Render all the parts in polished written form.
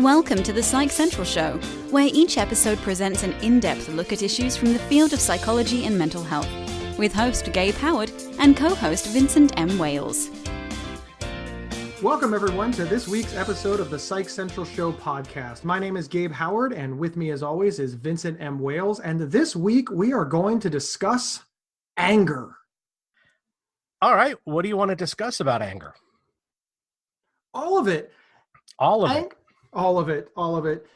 Welcome to the Psych Central Show, where each episode presents an in-depth look at issues from the field of psychology and mental health, with host Gabe Howard and co-host Vincent M. Wales. Welcome, everyone, to this week's episode of the Psych Central Show podcast. My name is Gabe Howard, and with me, as always, is Vincent M. Wales. And this week, we are going to discuss anger. All right. What do you want to discuss about anger? All of it. All of it. All of it.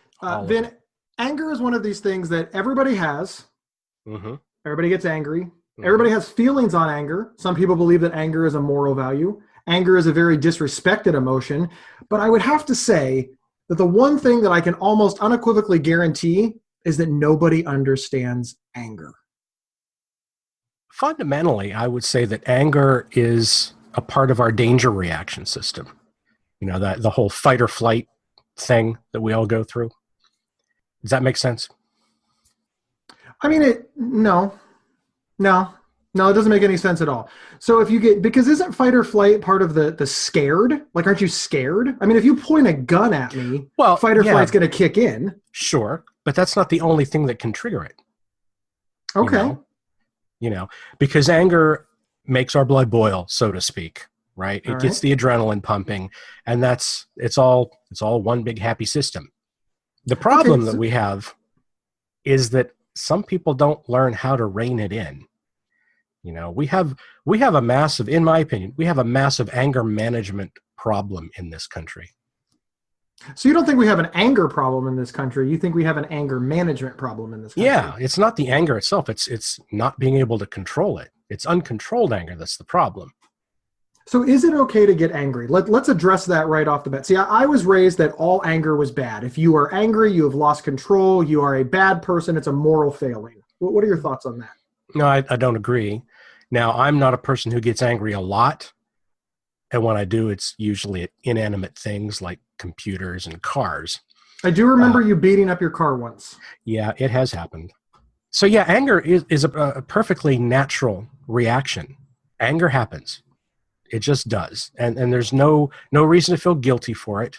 Vin, anger is one of these things that everybody has. Mm-hmm. Everybody gets angry. Mm-hmm. Everybody has feelings on anger. Some people believe that anger is a moral value. Anger is a very disrespected emotion. But I would have to say that the one thing that I can almost unequivocally guarantee is that nobody understands anger. Fundamentally, I would say that anger is a part of our danger reaction system. You know, that the whole fight or flight thing that we all go through. Does that make sense? I mean, no, it doesn't make any sense at all. So if you get, because isn't fight or flight part of the scared? Like, aren't you scared? I mean, if you point a gun at me, fight or flight's going to kick in. Sure, but that's not the only thing that can trigger it. Okay. You know, because anger makes our blood boil, so to speak. Right? It gets the adrenaline pumping, and it's all one big happy system. The problem that we have is that some people don't learn how to rein it in. You know, we have a massive, in my opinion, we have a massive anger management problem in this country. So you don't think we have an anger problem in this country? You think we have an anger management problem in this country? Yeah, it's not the anger itself. It's not being able to control it. It's uncontrolled anger that's the problem. So is it okay to get angry? Let's address that right off the bat. See, I was raised that all anger was bad. If you are angry, you have lost control. You are a bad person. It's a moral failing. What are your thoughts on that? No, I don't agree. Now, I'm not a person who gets angry a lot. And when I do, it's usually at inanimate things like computers and cars. I do remember you beating up your car once. Yeah, it has happened. So yeah, anger is a perfectly natural reaction. Anger happens. It just does. And there's no reason to feel guilty for it,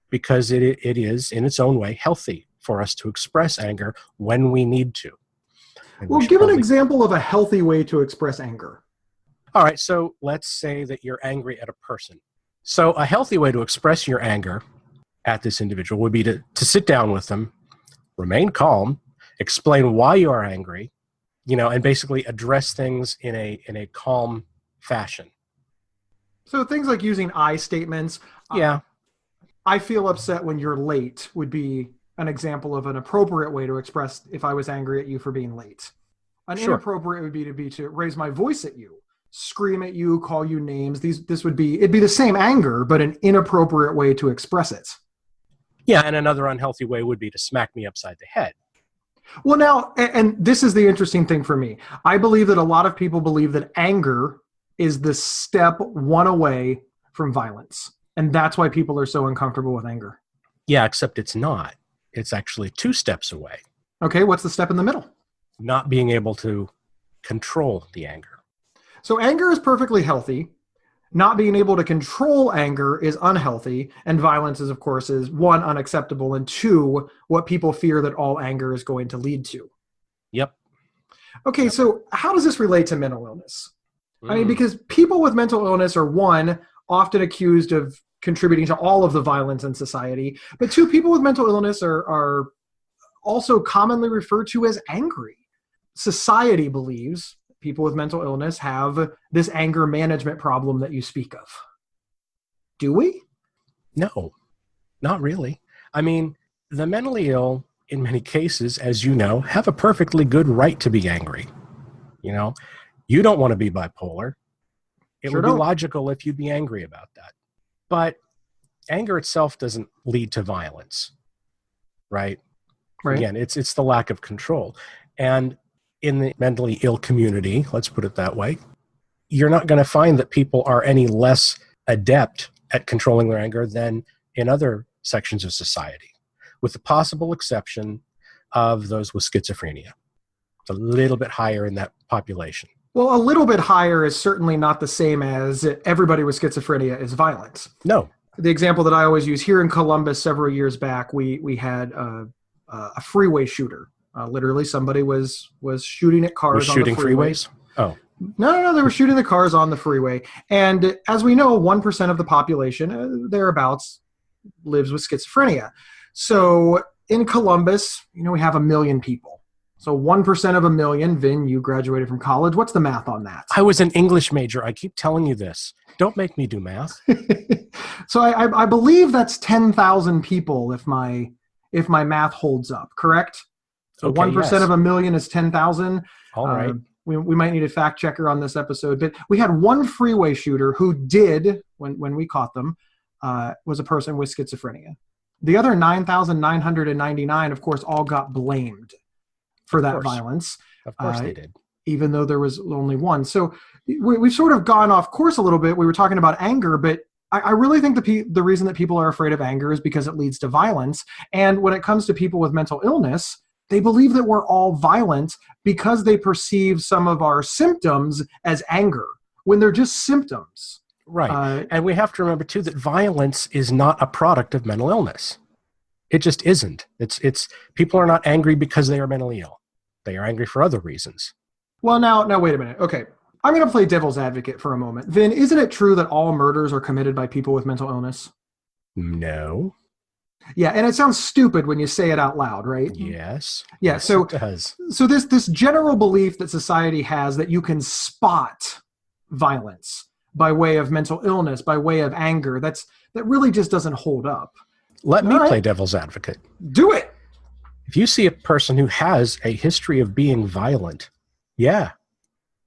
because it is, in its own way, healthy for us to express anger when we need to. Well, give an example of a healthy way to express anger. All right, so let's say that you're angry at a person. So a healthy way to express your anger at this individual would be to sit down with them, remain calm, explain why you are angry, and basically address things in a calm fashion. So things like using I statements. Yeah. I feel upset when you're late would be an example of an appropriate way to express if I was angry at you for being late. An inappropriate would be to raise my voice at you, scream at you, call you names. It'd be the same anger, but an inappropriate way to express it. Yeah, and another unhealthy way would be to smack me upside the head. Well, now, and this is the interesting thing for me. I believe that a lot of people believe that anger is the step one away from violence. And that's why people are so uncomfortable with anger. Yeah, except it's not. It's actually 2 steps away. Okay, what's the step in the middle? Not being able to control the anger. So anger is perfectly healthy. Not being able to control anger is unhealthy. And violence is, of course, is 1, unacceptable, and 2, what people fear that all anger is going to lead to. Yep. Okay, so how does this relate to mental illness? I mean, because people with mental illness are, 1, often accused of contributing to all of the violence in society, but 2, people with mental illness are also commonly referred to as angry. Society believes people with mental illness have this anger management problem that you speak of. Do we? No, not really. I mean, the mentally ill, in many cases, as you know, have a perfectly good right to be angry. You don't want to be bipolar. It would be logical if you'd be angry about that. But anger itself doesn't lead to violence, right? Again, it's the lack of control. And in the mentally ill community, let's put it that way, you're not going to find that people are any less adept at controlling their anger than in other sections of society, with the possible exception of those with schizophrenia. It's a little bit higher in that population. Well, a little bit higher is certainly not the same as everybody with schizophrenia is violent. No. the example that I always use here in Columbus several years back, we had a freeway shooter. Literally, somebody was shooting at cars on the freeway. Freeways? Oh. No, they were shooting the cars on the freeway. And as we know, 1% of the population, thereabouts, lives with schizophrenia. So in Columbus, we have 1 million people. So 1% of 1 million. Vin, you graduated from college. What's the math on that? I was an English major. I keep telling you this. Don't make me do math. So I believe that's 10,000 people if my math holds up, correct? So Okay, 1% yes. of 1 million is 10,000. All right. We might need a fact checker on this episode, but we had one freeway shooter who did, when we caught them, was a person with schizophrenia. The other 9,999, of course, all got blamed for that violence. Of course they did. Even though there was only one. So we've sort of gone off course a little bit. We were talking about anger, but I really think the reason that people are afraid of anger is because it leads to violence. And when it comes to people with mental illness, they believe that we're all violent because they perceive some of our symptoms as anger when they're just symptoms. Right. And we have to remember, too, that violence is not a product of mental illness. It just isn't. It's people are not angry because they are mentally ill. They are angry for other reasons. Well, now wait a minute. Okay. I'm going to play devil's advocate for a moment. Vin, isn't it true that all murders are committed by people with mental illness? No. Yeah, and it sounds stupid when you say it out loud, right? Yes. Yeah, Yes, so it does. So this general belief that society has that you can spot violence by way of mental illness, by way of anger, that really just doesn't hold up. Let me play devil's advocate. Do it. If you see a person who has a history of being violent, yeah,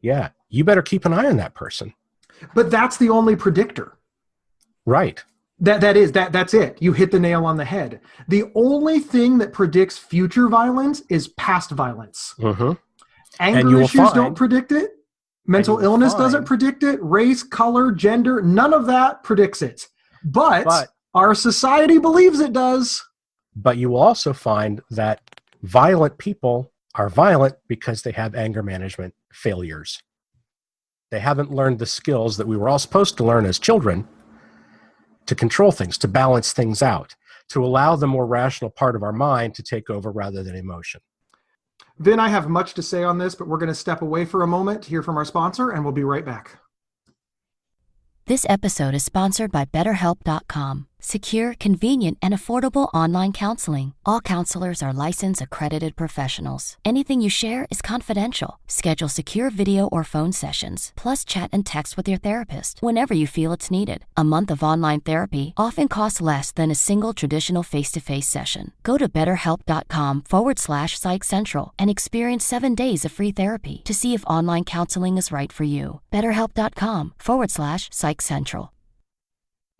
you better keep an eye on that person. But that's the only predictor. Right. That's it. You hit the nail on the head. The only thing that predicts future violence is past violence. Mm-hmm. Anger issues don't predict it. Mental illness doesn't predict it. Race, color, gender, none of that predicts it. But our society believes it does. But you will also find that violent people are violent because they have anger management failures. They haven't learned the skills that we were all supposed to learn as children to control things, to balance things out, to allow the more rational part of our mind to take over rather than emotion. Vin, I have much to say on this, but we're going to step away for a moment to hear from our sponsor, and we'll be right back. This episode is sponsored by BetterHelp.com. Secure, convenient, and affordable online counseling. All counselors are licensed, accredited professionals. Anything you share is confidential. Schedule secure video or phone sessions, plus chat and text with your therapist whenever you feel it's needed. A month of online therapy often costs less than a single traditional face-to-face session. Go to BetterHelp.com/Psych Central and experience 7 days of free therapy to see if online counseling is right for you. BetterHelp.com/Psych Central.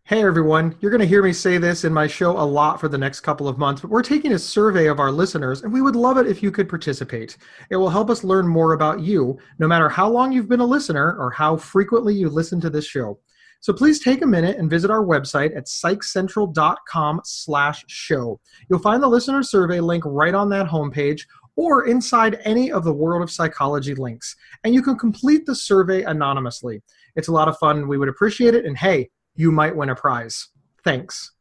Hey everyone, you're going to hear me say this in my show a lot for the next couple of months, but we're taking a survey of our listeners, and we would love it if you could participate. It will help us learn more about you, no matter how long you've been a listener or how frequently you listen to this show. So please take a minute and visit our website at psychcentral.com/show. You'll find the listener survey link right on that homepage or inside any of the World of Psychology links, and you can complete the survey anonymously. It's a lot of fun. We would appreciate it, and hey, you might win a prize. Thanks.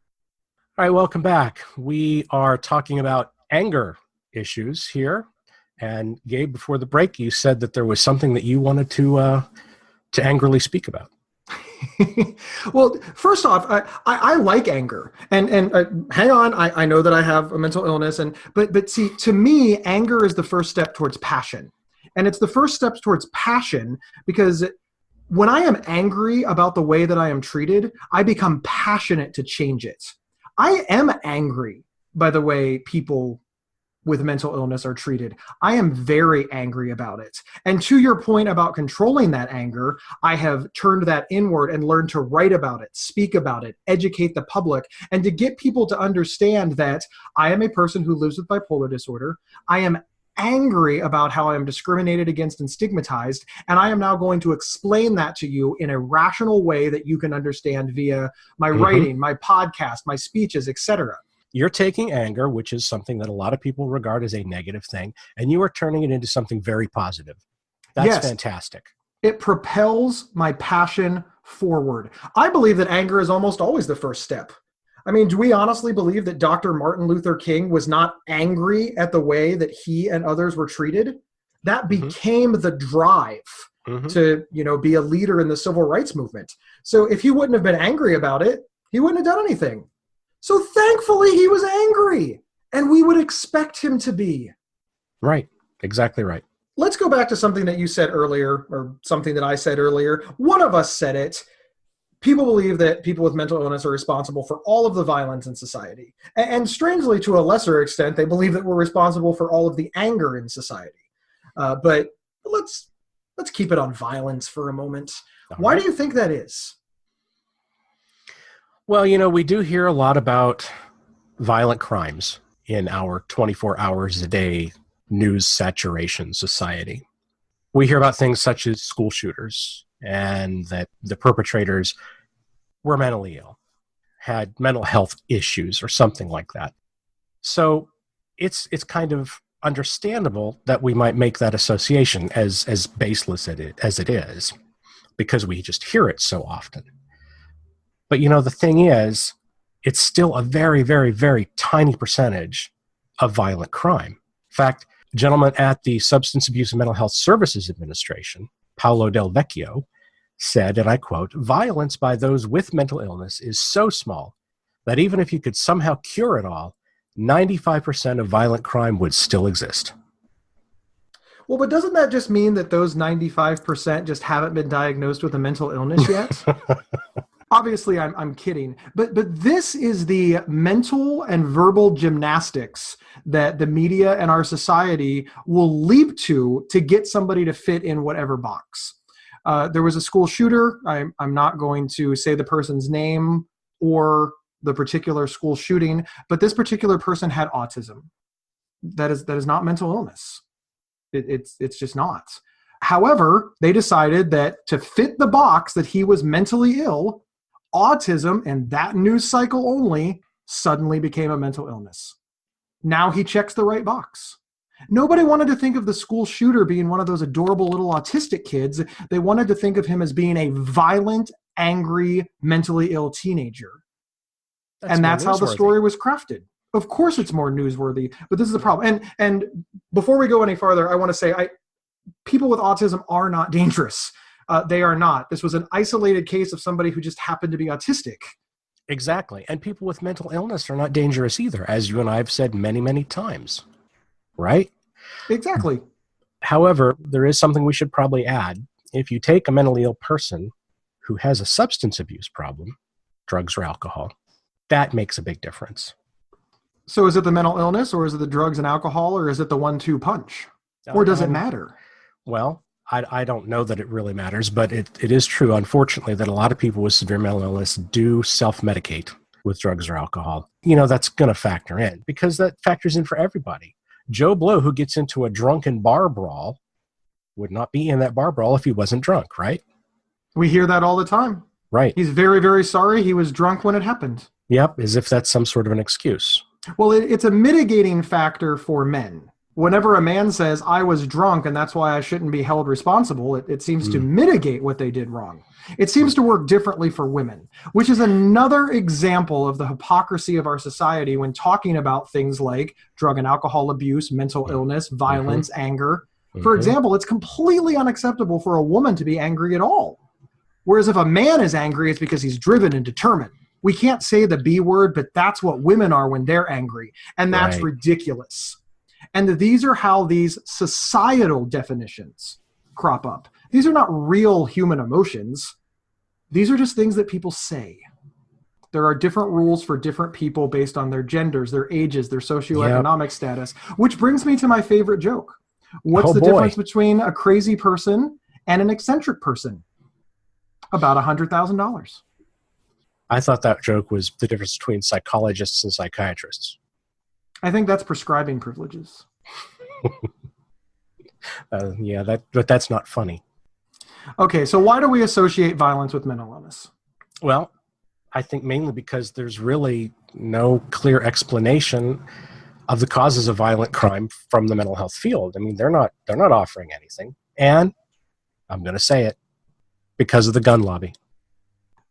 All right, welcome back. We are talking about anger issues here. And Gabe, before the break, you said that there was something that you wanted to angrily speak about. Well, first off, I like anger, and hang on, I know that I have a mental illness, but see, to me, anger is the first step towards passion, and it's the first steps towards passion because when I am angry about the way that I am treated, I become passionate to change it. I am angry by the way people with mental illness are treated. I am very angry about it. And to your point about controlling that anger, I have turned that inward and learned to write about it, speak about it, educate the public, and to get people to understand that I am a person who lives with bipolar disorder. I am angry about how I am discriminated against and stigmatized, and I am now going to explain that to you in a rational way that you can understand via my writing, my podcast, my speeches, etc. You're taking anger, which is something that a lot of people regard as a negative thing, and you are turning it into something very positive. That's fantastic. It propels my passion forward. I believe that anger is almost always the first step. I mean, do we honestly believe that Dr. Martin Luther King was not angry at the way that he and others were treated? That became the drive to, be a leader in the civil rights movement. So if he wouldn't have been angry about it, he wouldn't have done anything. So thankfully he was angry, and we would expect him to be. Right. Exactly right. Let's go back to something that you said earlier, or something that I said earlier. One of us said it. People believe that people with mental illness are responsible for all of the violence in society. And strangely, to a lesser extent, they believe that we're responsible for all of the anger in society. But let's keep it on violence for a moment. Why do you think that is? Well, we do hear a lot about violent crimes in our 24 hours a day news saturation society. We hear about things such as school shooters, and that the perpetrators were mentally ill, had mental health issues or something like that. So it's kind of understandable that we might make that association as baseless as it is, because we just hear it so often. But the thing is, it's still a very, very, very tiny percentage of violent crime. In fact, a gentleman at the Substance Abuse and Mental Health Services Administration, Paolo Del Vecchio, said, and I quote, "Violence by those with mental illness is so small that even if you could somehow cure it all, 95% of violent crime would still exist." Well, but doesn't that just mean that those 95% just haven't been diagnosed with a mental illness yet? Obviously, I'm kidding. But this is the mental and verbal gymnastics that the media and our society will leap to get somebody to fit in whatever box. There was a school shooter. I'm not going to say the person's name or the particular school shooting, but this particular person had autism. That is not mental illness. It's just not. However, they decided that to fit the box that he was mentally ill, autism and that news cycle only suddenly became a mental illness. Now he checks the right box. Nobody wanted to think of the school shooter being one of those adorable little autistic kids. They wanted to think of him as being a violent, angry, mentally ill teenager. That's how the story was crafted. Of course it's more newsworthy, but this is the problem. And before we go any farther, I want to say people with autism are not dangerous. They are not. This was an isolated case of somebody who just happened to be autistic. Exactly. And people with mental illness are not dangerous either, as you and I have said many, many times. Right? Exactly. However, there is something we should probably add. If you take a mentally ill person who has a substance abuse problem, drugs or alcohol, that makes a big difference. So is it the mental illness, or is it the drugs and alcohol, or is it the 1-2 punch? Or does it matter? Well, I don't know that it really matters, but it is true, unfortunately, that a lot of people with severe mental illness do self-medicate with drugs or alcohol. That's going to factor in, because that factors in for everybody. Joe Blow, who gets into a drunken bar brawl, would not be in that bar brawl if he wasn't drunk, right? We hear that all the time. Right. He's very, very sorry he was drunk when it happened. Yep, as if that's some sort of an excuse. Well, it's a mitigating factor for men. Whenever a man says, I was drunk and that's why I shouldn't be held responsible, it seems to mitigate what they did wrong. It seems to work differently for women, which is another example of the hypocrisy of our society when talking about things like drug and alcohol abuse, mental illness, violence, anger. For example, it's completely unacceptable for a woman to be angry at all. Whereas if a man is angry, it's because he's driven and determined. We can't say the B word, but that's what women are when they're angry. And that's ridiculous. And these are how these societal definitions crop up. These are not real human emotions. These are just things that people say. There are different rules for different people based on their genders, their ages, their socioeconomic status, which brings me to my favorite joke. What's the difference between a crazy person and an eccentric person? About $100,000. I thought that joke was the difference between psychologists and psychiatrists. I think that's prescribing privileges. But that's not funny. Okay, so why do we associate violence with mental illness? Well, I think mainly because there's really no clear explanation of the causes of violent crime from the mental health field. I mean, they're not offering anything. And I'm going to say it, because of the gun lobby.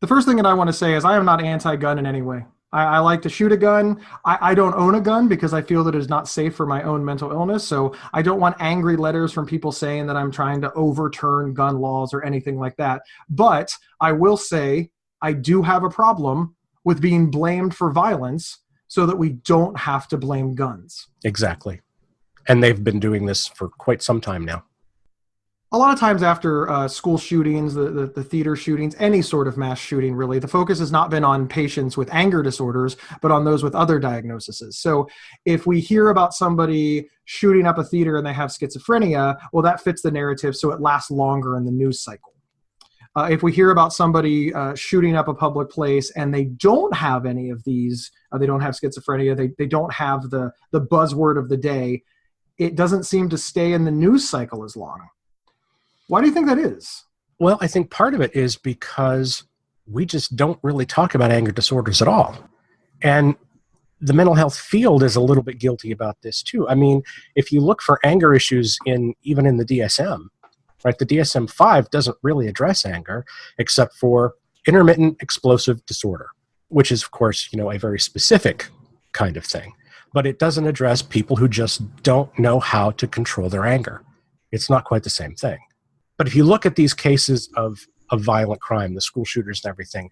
The first thing that I want to say is I am not anti-gun in any way. I like to shoot a gun. I don't own a gun because I feel that it is not safe for my own mental illness. So I don't want angry letters from people saying that I'm trying to overturn gun laws or anything like that. But I will say I do have a problem with being blamed for violence so that we don't have to blame guns. Exactly. And they've been doing this for quite some time now. A lot of times after school shootings, the theater shootings, any sort of mass shooting, really, the focus has not been on patients with anger disorders, but on those with other diagnoses. So if we hear about somebody shooting up a theater and they have schizophrenia, well, that fits the narrative, so it lasts longer in the news cycle. If we hear about somebody shooting up a public place and they don't have any of these, they don't have schizophrenia, they don't have the buzzword of the day, it doesn't seem to stay in the news cycle as long. Why do you think that is? Well, I think part of it is because we just don't really talk about anger disorders at all. And the mental health field is a little bit guilty about this too. I mean, if you look for anger issues even in the DSM, right, the DSM-5 doesn't really address anger except for intermittent explosive disorder, which is, of course, a very specific kind of thing. But it doesn't address people who just don't know how to control their anger. It's not quite the same thing. But if you look at these cases of violent crime, the school shooters and everything,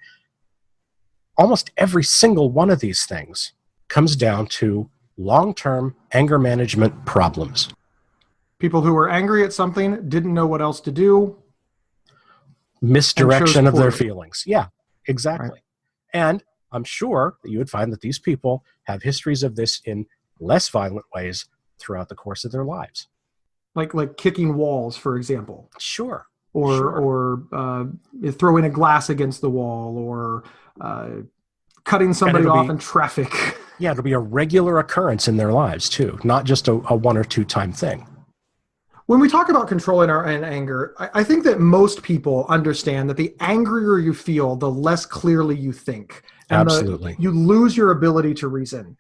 almost every single one of these things comes down to long-term anger management problems. People who were angry at something, didn't know what else to do. Misdirection of their feelings. Yeah, exactly. Right. And I'm sure that you would find that these people have histories of this in less violent ways throughout the course of their lives. Like kicking walls, for example. Sure. Or throwing a glass against the wall, or cutting somebody off in traffic. Yeah, it'll be a regular occurrence in their lives too, not just a one or two time thing. When we talk about controlling our anger, I think that most people understand that the angrier you feel, the less clearly you think. And Absolutely. You lose your ability to reason.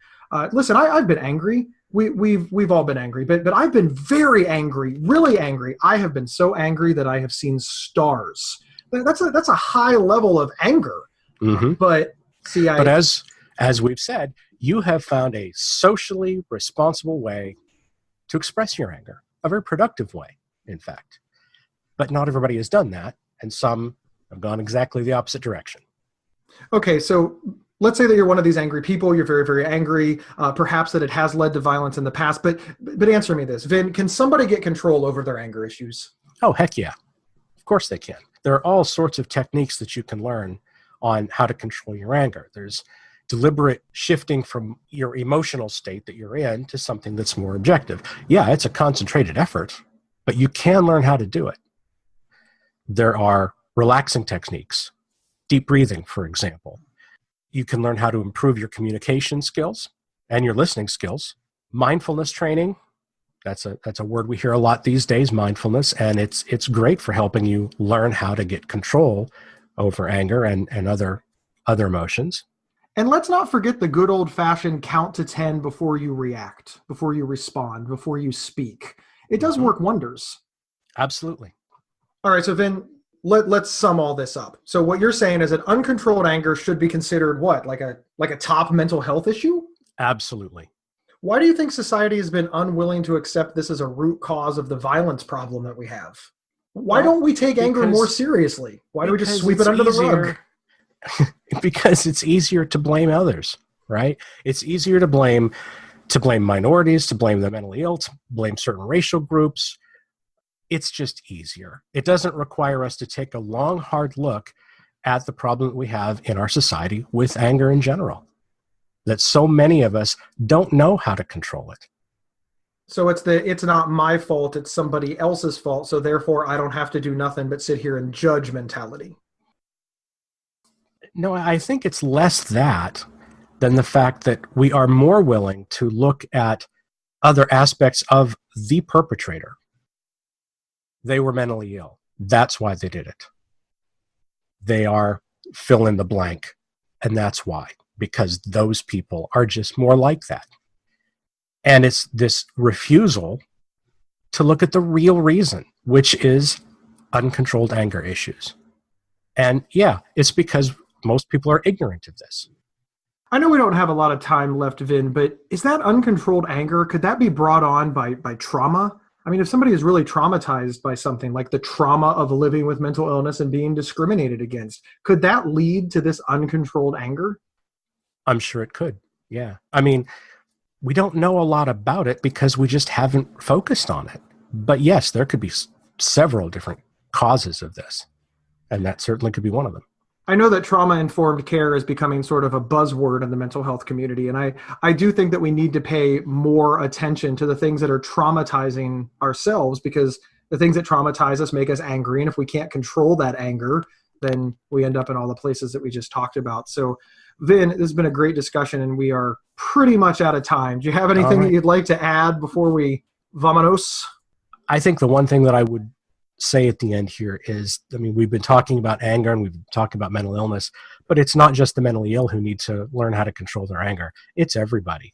Listen, I've been angry. We've all been angry, but I've been very angry, really angry. I have been so angry that I have seen stars. That's a high level of anger. Mm-hmm. But see, as we've said, you have found a socially responsible way to express your anger, a very productive way, in fact. But not everybody has done that, and some have gone exactly the opposite direction. Okay, so let's say that you're one of these angry people. You're very, very angry. Perhaps that it has led to violence in the past. But answer me this, Vin. Can somebody get control over their anger issues? Oh, heck yeah. Of course they can. There are all sorts of techniques that you can learn on how to control your anger. There's deliberate shifting from your emotional state that you're in to something that's more objective. Yeah, it's a concentrated effort, but you can learn how to do it. There are relaxing techniques, deep breathing, for example. You can learn how to improve your communication skills and your listening skills. Mindfulness training, that's a word we hear a lot these days, mindfulness, and it's great for helping you learn how to get control over anger and other emotions. And let's not forget the good old-fashioned count to 10 before you react, before you respond, before you speak. It does work wonders. Absolutely. All right, so Vin, let's sum all this up. So what you're saying is that uncontrolled anger should be considered what? Like a top mental health issue? Absolutely. Why do you think society has been unwilling to accept this as a root cause of the violence problem that we have? Why don't we take anger more seriously? Why do we just sweep it under the rug? Because it's easier to blame others, right? It's easier to blame minorities, to blame the mentally ill, to blame certain racial groups. It's just easier. It doesn't require us to take a long, hard look at the problem that we have in our society with anger in general, that so many of us don't know how to control it. So it's not my fault, it's somebody else's fault, so therefore I don't have to do nothing but sit here and judge mentality. No, I think it's less that than the fact that we are more willing to look at other aspects of the perpetrator. They were mentally ill. That's why they did it. They are fill in the blank, and that's why, because those people are just more like that. And it's this refusal to look at the real reason, which is uncontrolled anger issues. And yeah, it's because most people are ignorant of this. I know we don't have a lot of time left, Vin, but is that uncontrolled anger, could that be brought on by trauma? I mean, if somebody is really traumatized by something like the trauma of living with mental illness and being discriminated against, could that lead to this uncontrolled anger? I'm sure it could. Yeah. I mean, we don't know a lot about it because we just haven't focused on it. But yes, there could be several different causes of this, and that certainly could be one of them. I know that trauma-informed care is becoming sort of a buzzword in the mental health community, and I do think that we need to pay more attention to the things that are traumatizing ourselves, because the things that traumatize us make us angry, and if we can't control that anger, then we end up in all the places that we just talked about. So, Vin, this has been a great discussion, and we are pretty much out of time. Do you have anything that you'd like to add before we vamonos? I think the one thing that I would say at the end here is, I mean, we've been talking about anger and we've been talking about mental illness, but it's not just the mentally ill who need to learn how to control their anger. It's everybody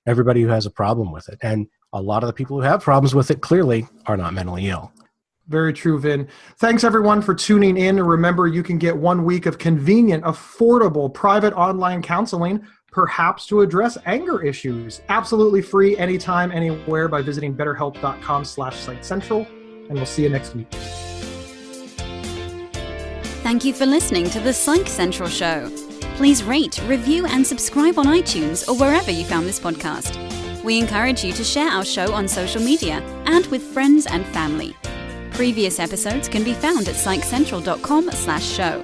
who has a problem with it. And a lot of the people who have problems with it clearly are not mentally ill. Very true, Vin. Thanks, everyone, for tuning in. And remember, you can get 1 week of convenient, affordable, private online counseling, perhaps to address anger issues. Absolutely free, anytime, anywhere, by visiting betterhelp.com/Psych Central. And we'll see you next week. Thank you for listening to the Psych Central Show. Please rate, review, and subscribe on iTunes or wherever you found this podcast. We encourage you to share our show on social media and with friends and family. Previous episodes can be found at psychcentral.com/show.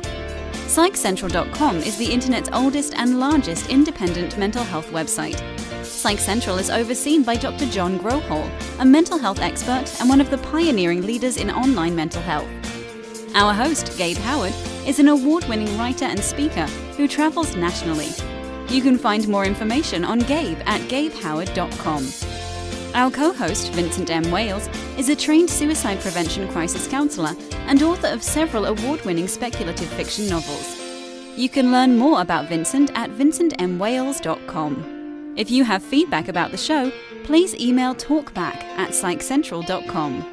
Psychcentral.com is the internet's oldest and largest independent mental health website. Psych Central is overseen by Dr. John Grohol, a mental health expert and one of the pioneering leaders in online mental health. Our host, Gabe Howard, is an award-winning writer and speaker who travels nationally. You can find more information on Gabe at gabehoward.com. Our co-host, Vincent M. Wales, is a trained suicide prevention crisis counselor and author of several award-winning speculative fiction novels. You can learn more about Vincent at vincentmwales.com. If you have feedback about the show, please email talkback@psychcentral.com.